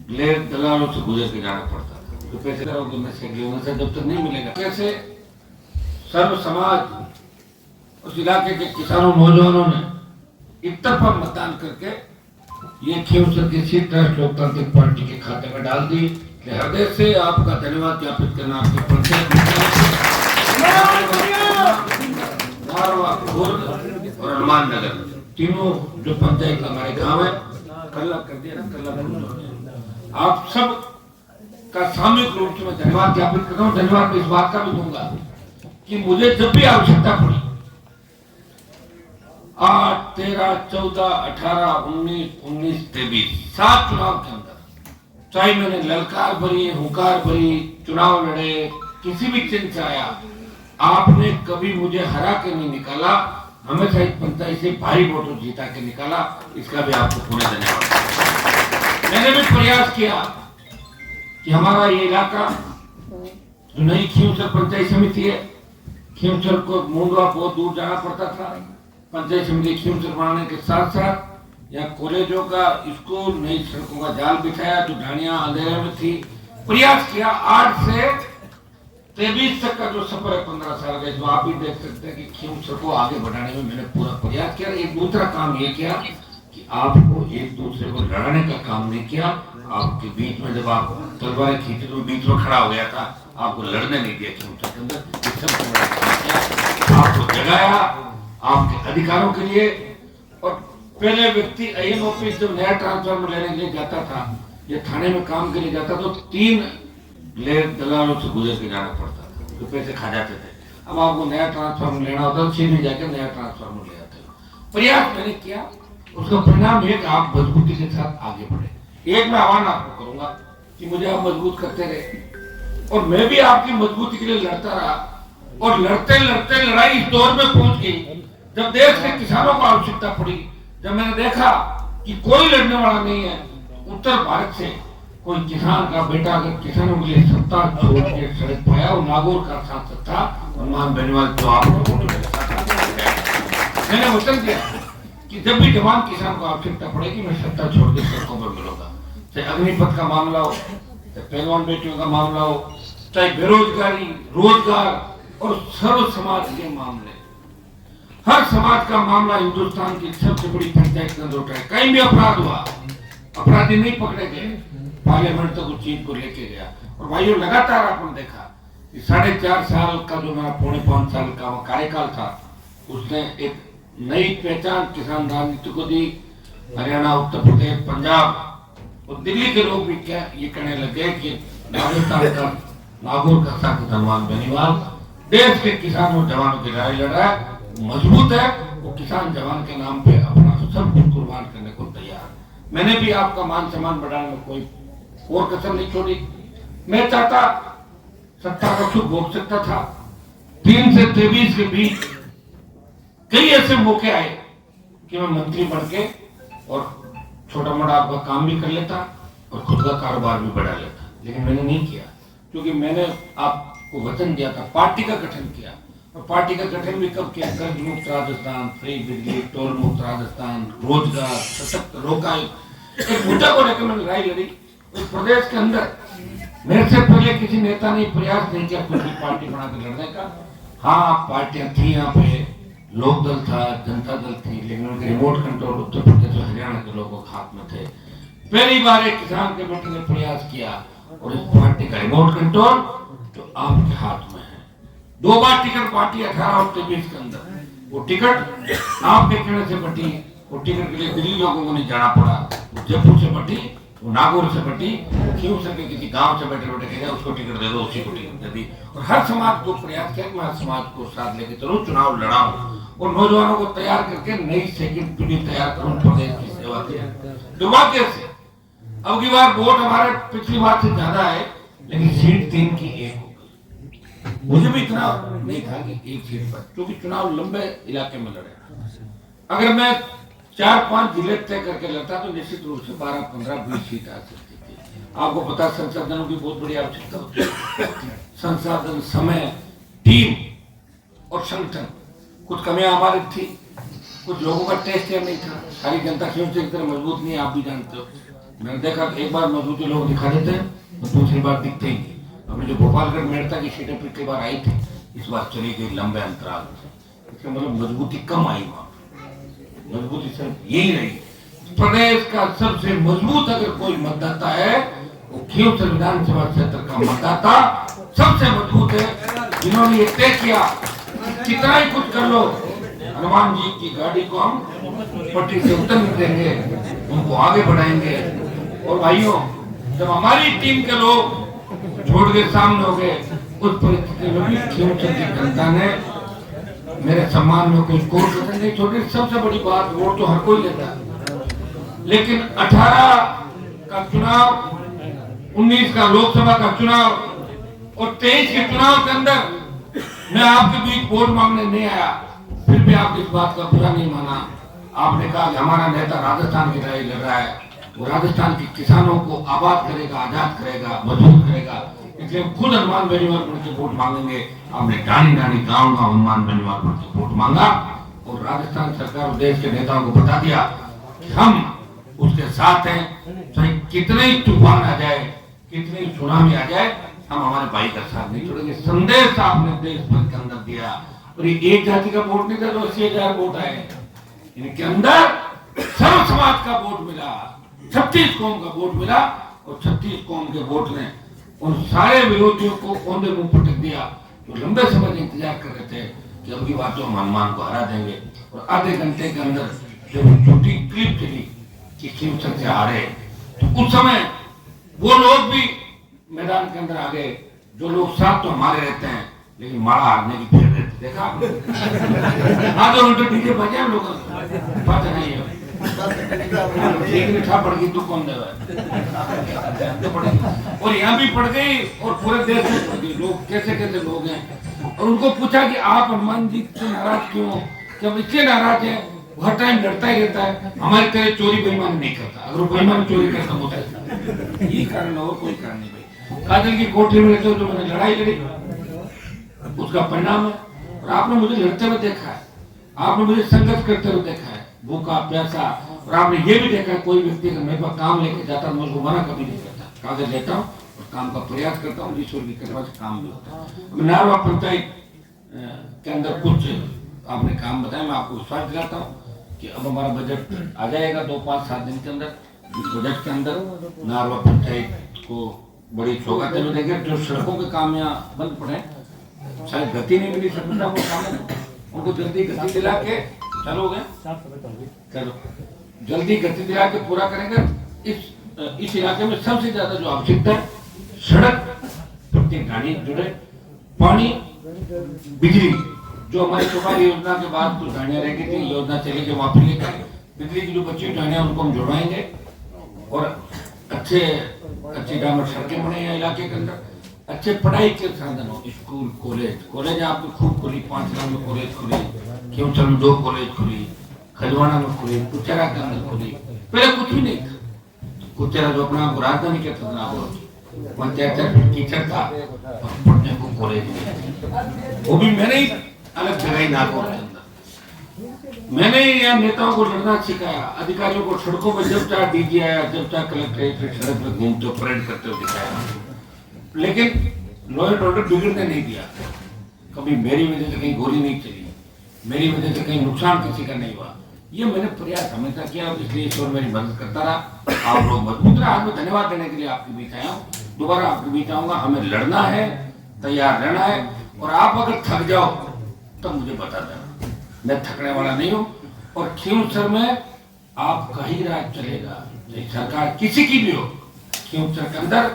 लेर दलालों से गुजर के जाना पड़ता था। तो पैसे करोगे नशे की वजह से जब तक नहीं मिलेगा। कैसे सर्व समाज उस इलाके के किसानों नौजवानों ने एक तरफा मतदान करके ये खींवसर की सीट राष्ट्रीय लोकतांत्रिक पार्टी के खाते में डाल दी। हृदय से आपका धन्यवाद ज्ञापित करना आपके पंचायत और हनुमान नगर तीनों जो पंचायत हमारे गांव है कल्ला कर दिया ना, कल्ला आप सब का सामूहिक रूप से मैं धन्यवाद ज्ञापित कर रहा हूँ। धन्यवाद मैं इस बात का भी दूंगा कि मुझे जब भी आवश्यकता पड़ी 8, 13, 14, 18, 19, 23 7 चुनाव के अंदर चाहे मैंने ललकार भरी, हुंकार भरी, चुनाव लड़े, किसी भी चिन्ह से आया, आपने कभी मुझे हरा के नहीं निकाला, हमेशा इस पंचायत से भारी वोटों जीता के निकाला। इसका भी आपको पूरा धन्यवाद। मैंने भी प्रयास किया कि हमारा ये इलाका जो नई खींवसर पंचायत समिति है, खींवसर को मुंडवा बहुत दूर जाना पड़ता था। पंचायत समिति खींवसर बनाने के साथ साथ यहाँ कॉलेजों का स्कूल, नई सड़कों का जाल बिछाया जो ढाणियां अंधेरे में थी। प्रयास किया 8 से 23 तक का जो सफर है 15 साल का, जो आप भी देख सकते हैं कि खींवसर को आगे बढ़ाने में मैंने पूरा प्रयास किया। एक दूसरा काम ये किया कि आपको एक दूसरे को लड़ाने का काम नहीं किया। आपके बीच में जब आप तलवारें खींचे तो बीच में खड़ा हो गया था, आपको लड़ने नहीं दिया खींवसर के अंदर। आपको जगाया आपके अधिकारों के लिए। और पहले व्यक्ति आईएम ऑफिस जब नया ट्रांसफार्मर लेने के लिए जाता था या थाने में काम के लिए जाता तो 3 लेर दलालों से गुजर के जाना पड़ता था, जो पैसे खा जाते थे। अब आपको नया ट्रांसफार्मर लेना होता तो सीधे जाकर नया ट्रांसफार्मर ले आते हो। प्रयास मैंने किया, उसका परिणाम है कि आप मजबूती के साथ आगे बढ़े। एक मैं आह्वान आपको करूंगा कि मुझे आप मजबूत करते रहे और मैं भी आपकी मजबूती के लिए लड़ता रहा। और लड़ते लड़ते लड़ाई इस दौर में पहुंच गई जब देश के किसानों को आवश्यकता पड़ी। जब मैंने देखा कि कोई लड़ने वाला नहीं है, उत्तर भारत से कोई किसान का बेटा अगर किसानों के लिए सत्ता छोड़ के सड़क पाया और नागौर का सांसद था हनुमान बेनीवाल, जो आपको मैंने वचन दिया कि जब भी जवान किसान को आवश्यकता पड़ेगी मैं सत्ता छोड़ के सड़कों पर मिलूंगा। चाहे अग्निपथ का मामला हो, चाहे पहलवान बेटियों का मामला हो, चाहे बेरोजगारी, रोजगार और सर्व समाज के मामले, हर समाज का मामला हिंदुस्तान की सबसे बड़ी पंचायत के अंदर उठाए। कहीं भी अपराध हुआ, अपराधी नहीं पकड़े गए, पार्लियामेंट तक उस चीज को लेके गया। और भाइयों लगातार आपने देखा कि 4.5 साल का जो मेरा 4.5 साल का कार्यकाल था, उसने एक नई पहचान किसान राजनीति को दी। हरियाणा, उत्तर प्रदेश, पंजाब और दिल्ली के लोग भी क्या ये कहने लगे कि राजस्थान का नागौर का सांसद हनुमान बेनीवाल देश के किसानों और जवानों की लड़ाई लड़ रहा है, मजबूत है, वो किसान जवान के नाम पे अपना सब कुछ कुर्बान करने को तैयार। मैंने भी आपका मान सम्मान बढ़ाने में कोई और कसर नहीं छोड़ी। मैं चाहता सत्ता का सुख भोग सकता था। 3 से 23 के बीच कई ऐसे मौके आए कि मैं मंत्री बन के और छोटा मोटा आपका काम भी कर लेता और खुद का कारोबार भी बढ़ा लेता, लेकिन मैंने नहीं किया क्योंकि मैंने आपको वचन दिया था। पार्टी का गठन किया और पार्टी का गठन भी कब किया? कर्ज मुक्त राजस्थान, फ्री बिजली, टोल मुक्त राजस्थान, रोजगार, सशक्त लोकायुक्त, एक मुद्दा को लेकर मैंने लड़ाई लड़ी। उस प्रदेश के अंदर मेरे से पहले किसी नेता ने प्रयास नहीं किया कोई पार्टी बना के लड़ने का। हाँ, पार्टियां थी यहाँ पे, लोक दल था, जनता दल थी, लेकिन उनके रिमोट कंट्रोल उत्तर प्रदेश और हरियाणा के लोगों के हाथ में थे। पहली बार एक किसान कमेटी ने प्रयास किया और इस पार्टी का रिमोट कंट्रोल जो आपके हाथ में है। 2 बार टिकट पार्टी 18 और 23 के अंदर, वो टिकट आपके कहने से बटी। वो टिकट के लिए दिल्ली लोगों को नहीं जाना पड़ा, वो जयपुर से बटी, वो नागौर से बटी, खींवसर के किसी गांव से बैठे बैठे कह उसको टिकट दे दो, उसी को टिकट दे दी। और हर समाज को प्रयास किया कि मैं समाज को साथ लेके चलूं, चुनाव लड़ाऊं और नौजवानों को तैयार करके नई सेकंड पीढ़ी तैयार करूं, प्रदेश की सेवा करूं। दुर्भाग्य से अब की बार वोट हमारे पिछली बार से ज्यादा है, लेकिन सीट 3 की 1 हो गई। मुझे भी इतना नहीं था कि 1 सीट पर, क्योंकि चुनाव लंबे इलाके में लड़े। अगर मैं 4-5 जिले तय करके लड़ता तो निश्चित रूप से 12, 15, 20 सीट आ सकती थी। आपको पता संसाधनों की बहुत बड़ी आवश्यकता होती है। संसाधन, समय, टीम और संगठन, कुछ कमियां हमारी थी, कुछ लोगों का टेस्ट नहीं था। सारी जनता खींवसर की तरह मजबूत नहीं है, आप भी जानते हो। मैंने देखा कि एक बार मजबूती लोग दिखा देते हैं तो दूसरी बार दिखते ही नहीं। अभी जो गोपालगढ़ मेड़ता की सीटें पिछली बार आई थी, इस बार चली गई लंबे अंतराल से। इसका मतलब मजबूती कम आई वहां, मजबूती सिर्फ यही रही। प्रदेश का सबसे मजबूत अगर कोई मतदाता है वो खींवसर विधानसभा क्षेत्र का मतदाता सबसे मजबूत है, जिन्होंने ये तय किया कितना ही कुछ कर लो, हनुमान जी की गाड़ी को हम पट्टी से उतर नहीं देंगे, उनको आगे बढ़ाएंगे। और भाइयों, जब हमारी टीम के लोग छोड़ के सामने हो गए, उस परिस्थिति में भी खींवसर की जनता ने मेरे सम्मान में कुछ कोर कसर नहीं छोड़ी। सबसे बड़ी बात, वोट तो हर कोई लेता है, लेकिन 18 का चुनाव, 19 का लोकसभा का चुनाव और 23 के चुनाव के अंदर मैं आपके बीच वोट मांगने नहीं आया, फिर भी आप इस बात का बुरा नहीं माना। आपने कहा कि हमारा नेता राजस्थान की लड़ाई लड़ रहा है, वो राजस्थान के किसानों को आबाद करेगा, आजाद करेगा, मजबूत करेगा, इसलिए खुद हनुमान बेनीवाल पर के वोट मांगेंगे। आपने डानी डानी गाँव गाँव हनुमान बेनीवाल पर के वोट मांगा और राजस्थान सरकार और देश के नेताओं को बता दिया कि हम उसके साथ हैं, चाहे कितने ही तूफान आ जाए, कितनी सुनामी आ जाए, हम हमारे भाई का साथ नहीं छोड़ेंगे। संदेश आपने देश भर के अंदर दिया। और ये एक जाति का वोट नहीं था, तो 80,000 वोट आए, इनके अंदर सर्व समाज का वोट मिला, 36 कौम का वोट मिला और 36 कौम के वोट ने उन सारे विरोधियों को औंधे मुंह पटक दिया जो लंबे समय से इंतजार कर रहे थे कि अगली बार तो हम हनुमान को हरा देंगे। और आधे घंटे के अंदर जब छोटी क्लिप चली कि खींवसर से हारे, तो उस समय वो लोग भी मैदान के अंदर आ गए, जो लोग साथ तो हमारे रहते हैं लेकिन माड़ा हारने की फेर रहते। देखा आधे घंटे डीजे बजे हम लोगों पता नहीं है पड़ गई तो कौन देवा और यहाँ भी पड़ गई और पूरे देश में पड़ गई। लोग कैसे कैसे लोग हैं, और उनको पूछा कि आप हनुमान जी से नाराज क्यों? जब इसलिए नाराज है, हर टाइम लड़ता ही रहता है, हमारे तरह चोरी बेईमानी नहीं करता, अगर वो बेईमान चोरी करता होता है, यही कारण और कोई कारण नहीं भाई। काजल की कोठरी में रहते हो तो मैंने लड़ाई लड़ी, उसका परिणाम है। और आपने मुझे लड़ते हुए देखा है, आपने मुझे संघर्ष करते हुए देखा है, भूखा प्यासा। और आपने ये भी देखा है, कोई व्यक्ति अगर मेरे पास काम लेके जाता है मैं उसको मना कभी नहीं करता, कागज लेता हूँ और काम का प्रयास करता हूँ, ईश्वर की कृपा से काम भी होता है। नारवा पंचायत के अंदर कुछ आपने काम बताया, मैं आपको विश्वास दिलाता हूँ कि अब हमारा बजट आ जाएगा 2-5-7 दिन के अंदर। इस बजट के अंदर नारवा पंचायत को बड़ी सौगातें मिलेंगे। जो सड़कों के काम यहाँ बंद पड़े, शायद गति नहीं मिली सड़कों को काम, उनको जल्दी गति दिला के चलोगे, चलो जल्दी गति दिला के पूरा करेंगे। इस इलाके में सबसे ज्यादा जो आवश्यकता है, सड़क, प्रत्येक गाड़ी जुड़े, पानी, बिजली। जो हमारी सुबह योजना के बाद कुछ गाड़ियां रह गई थी, योजना चलेगी वहां पर लेकर बिजली की जो बची गाड़ियां उनको हम जुड़वाएंगे। और अच्छी डामर सड़कें बने हैं इलाके के अंदर, अच्छे पढ़ाई के साधन हो, स्कूल कॉलेज आपको खूब खुली, 5 गांव में कॉलेज खुली, खींवसर में 2 कॉलेज खुली, खजवाना में खुली, कुचेरा के अंदर खुली। पहले कुछ भी नहीं था, कुचेरा जो अपना आपको राजधानी कहता था, पंचायत टीचर था, पढ़ने को कॉलेज में, वो भी मैंने ही अलग जगह ही नागौर के अंदर मैंने यहाँ नेताओं को लड़ना सिखाया, अधिकारियों को सड़कों पर जब चाहे डीजी आया, जब चाहे कलेक्ट्रेट सड़क पर घूमते परेड करते हुए दिखाया, लेकिन लॉ एंड ऑर्डर बिगड़ने नहीं दिया। कभी मेरी वजह से कहीं गोली नहीं चली, मेरी वजह से कहीं नुकसान किसी का नहीं हुआ। ये मैंने प्रयास हमेशा किया, इसलिए ईश्वर मेरी मदद करता रहा। आप लोग मजबूत रहे। आज मैं धन्यवाद देने के लिए आपके बीच आया हूँ, दोबारा आपके बीच आऊंगा। हमें लड़ना है, तैयार रहना है, और आप अगर थक जाओ तब मुझे बता देना, मैं थकने वाला नहीं हूँ। और खींवसर में आपका ही राज चलेगा, सरकार किसी की भी हो, खींवसर के अंदर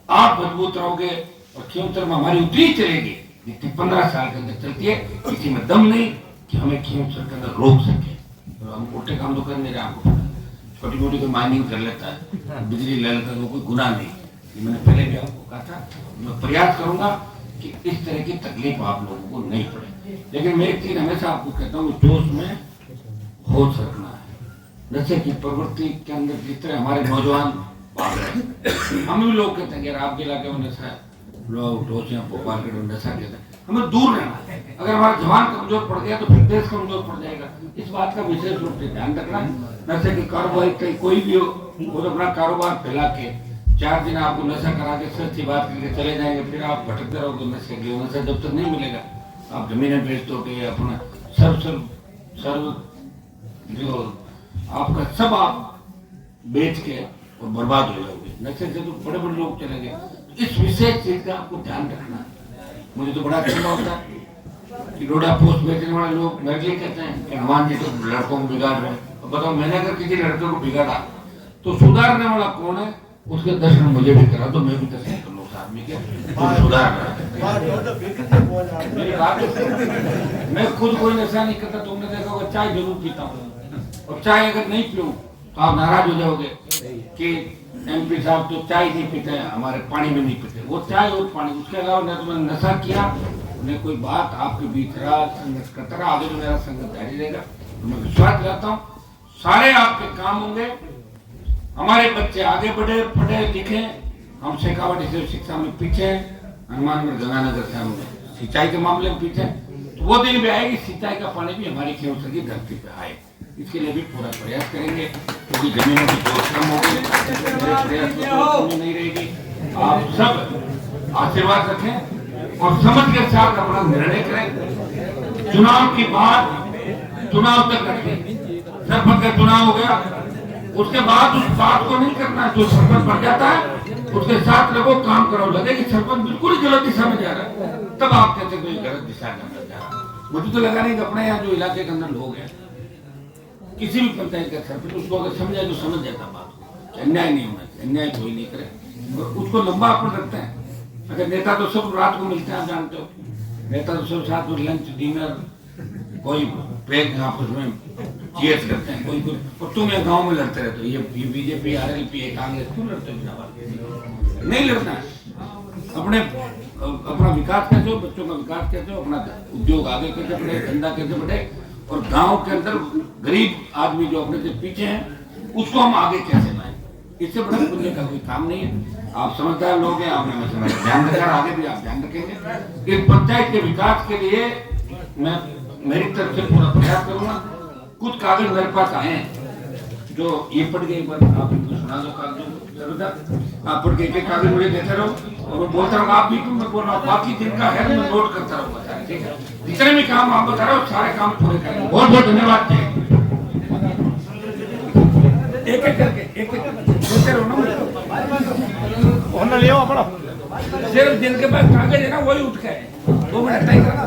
आप मजबूत रहोगे और खींवसर में हमारी उतनी चलेगी जितनी 15 साल के अंदर चलती है। किसी में दम नहीं कि हमें खींवसर के अंदर रोक सके। तो हम उल्टे काम तो कर नहीं रहे, आपको छोटी मोटी कोई माइनिंग कर लेता है, बिजली ले लेता है, वो कोई गुनाह नहीं। ये मैंने पहले भी आपको कहा था, मैं प्रयास करूंगा कि इस तरह की तकलीफ आप लोगों को नहीं पड़े। लेकिन मैं एक चीज हमेशा आपको कहता हूँ, जोश में होश रखना है। नशे की प्रवृत्ति के अंदर जितने हमारे नौजवान पागल हैं, हम भी लोग कहते हैं कि आपके इलाके में नशा है, लोग डोसियां भोपाल के नशा के हमें दूर रहना है। अगर हमारा जवान कमजोर पड़ गया तो फिर देश कमजोर पड़ जाएगा। इस बात का विशेष रूप से ध्यान रखना है। नशे के कारोबारी कोई भी हो वो तो अपना कारोबार फैला के 4 दिन आपको नशा करा के सच्ची बात करके चले जाएंगे, फिर आप भटकते रहोगे नशे की। नशा जब तक नहीं मिलेगा आप जमीनें बेच दोगे, अपना सर्व जो आपका सब आप बेच के और बर्बाद हो जाओगे। नशे से तो बड़े बड़े लोग चलेंगे। इस विशेष चीज का आपको ध्यान रखना है। मुझे तो बड़ा अच्छा होता है कि रोडा पोस्ट बेचने वाले लोग मेरे लिए कहते हैं कि हनुमान जी तो लड़कों को बिगाड़ रहे हैं। अब बताओ, मैंने अगर किसी लड़के को बिगाड़ा तो सुधारने वाला कौन है? उसके दर्शन मुझे भी करा तो मैं भी दर्शन कर लूँ उस आदमी के, तो सुधार रहा है। मेरी बात है, मैं खुद कोई नशा नहीं करता। तुमने देखा होगा चाय जरूर पीता हूँ, और चाय अगर नहीं पीऊँ तो आप नाराज हो जाओगे कि MP साहब तो चाय नहीं पीते हैं, हमारे पानी में नहीं पीते। वो चाय और पानी, उसके अलावा न तो मैंने नशा किया न कोई बात आपके बीच रहा, संगत करता रहा। आगे जो मेरा संगत जारी रहेगा तो मैं विश्वास दिलाता हूँ सारे आपके काम होंगे। हमारे बच्चे आगे बढ़े, पढ़े लिखे। हम शेखावाटी से शिक्षा में पीछे, हनुमानगढ़ गंगानगर से हम सिंचाई के मामले में पीछे। तो वो दिन भी आएगी सिंचाई का पानी भी हमारी खेवसर की धरती पे आए। इसके लिए भी पूरा प्रयास करेंगे, क्योंकि जमीनों की जोत कम होगी, प्रयास में कमी नहीं रहेगी। आप सब आशीर्वाद रखें और समझ के साथ अपना निर्णय करें। चुनाव की बात चुनाव तक रखें। सरपंच का चुनाव हो गया, उसके बाद उस बात को नहीं करना। जो सरपंच बन जाता है उसके साथ रखो, काम करो। लगे कि सरपंच बिल्कुल ही गलत दिशा में जा रहा है, तब आप कहते कोई गलत दिशा में जा रहा है। मुझे तो लगा नहीं कि अपने यहाँ जो इलाके के अंदर लोग हैं, किसी भी पंचायत का सरपंच उसको अगर समझाए तो समझ जाता बात को। अन्याय नहीं होना चाहिए, अन्याय कोई नहीं करे और उसको लंबा अपन रखते हैं। अगर नेता तो सब रात को मिलते हैं, आप जानते हो, नेता तो सब साथ में लंच डिनर, कोई ब्रेक आपस में चीयर्स करते हैं, कोई और तुम ये गाँव में लड़ते रहते हो। ये BJP RLP कांग्रेस क्यों लड़ते हो? बिना बात नहीं लड़ना है। अपना विकास कैसे हो, बच्चों का विकास कैसे हो, अपना उद्योग आगे कैसे बढ़े, धंधा कैसे बढ़े, और गांव के अंदर गरीब आदमी जो अपने से पीछे हैं उसको हम आगे कैसे लाएं। इससे बड़ा पुण्य का कोई काम नहीं है। आप समझदार लोग हैं, आपने मैं ध्यान रखा, आगे भी आप ध्यान रखेंगे। इस पंचायत के विकास के लिए मैं मेरी तरफ से पूरा प्रयास करूंगा। कुछ कागज मेरे पास आए हैं जो ये पढ़ गए, एक बार आप इनको सुना दो कागजों। आप पढ़ के एक कागज मुझे देते रहो और मैं बोलता रहूँगा। आप भी मैं बोल रहा हूँ, बाकी जिनका है मैं नोट करता रहूँगा सारे, ठीक है? जितने भी काम आप बता रहे हो सारे काम पूरे करेंगे। बहुत बहुत धन्यवाद। एक एक करके एक देते रहो ना, सिर्फ जिनके पास कागज है ना वही उठ के 2 मिनट नहीं करना।